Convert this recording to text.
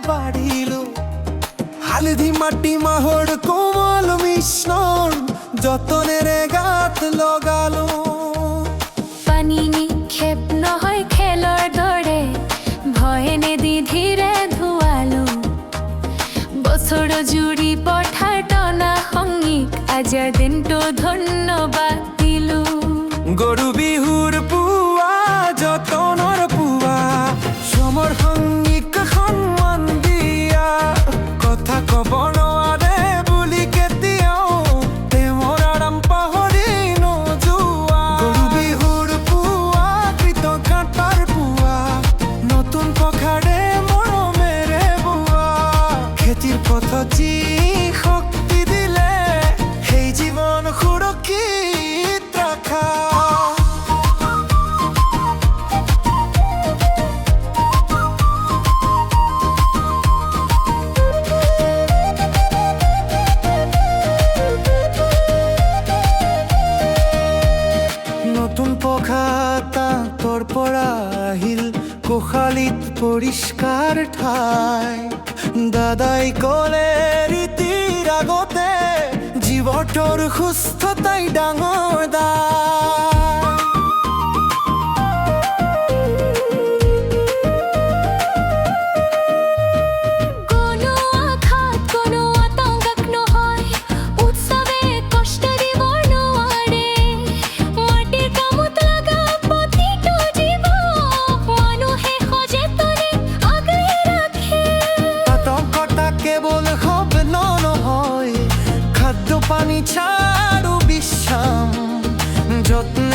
বাঢ়িল হালধি মাটি মাহৰ কোমল মিশ্ৰণ যতনেৰে গাত লগালো পানী নিক্ষেপ নহয় খেলৰ দৰে ভয় নেদি ধীৰে ধুৱালো বছৰ জুৰি পথাৰ টনা সংগীক আজিৰ দিনটো ধন্যবাদ দিলো গৰু বিহুৰ পুৱা যতনৰ পুৱা শ্ৰমৰ সংগীক সন্মান দিয়া কথা কব নোৱাৰে বুলি কেতিয়াও তেওঁৰ আৰাম পাহৰি নোযোৱা গৰু বিহুৰ পুৱা কৃতজ্ঞতাৰ পুৱা নতুন পঘাৰে মৰমেৰে বোৱা খেতিৰ পথত যি শক্তি দিলে সেই জীৱন সুৰক্ষিত ৰাখা নতুন পঘা তাঁতৰ পৰা আহিল গোহালিত পৰিষ্কাৰ ঠাই দাদাই ক'লে ৰীতিৰ আগতে জীৱটোৰ সুস্থতাই ডাঙৰ দায় কোনো আঘাত কোনো আতংক নহয় উৎসৱে কষ্ট দিব নোৱাৰে মাটিৰ কামত লগা প্ৰতিটো জীৱ মানুহে সযতনে আগলে ৰাখে আতংকতা কেৱল শব্দ নহয় খাদ্য পানী ছাড়ো বিশ্ৰাম যত্ন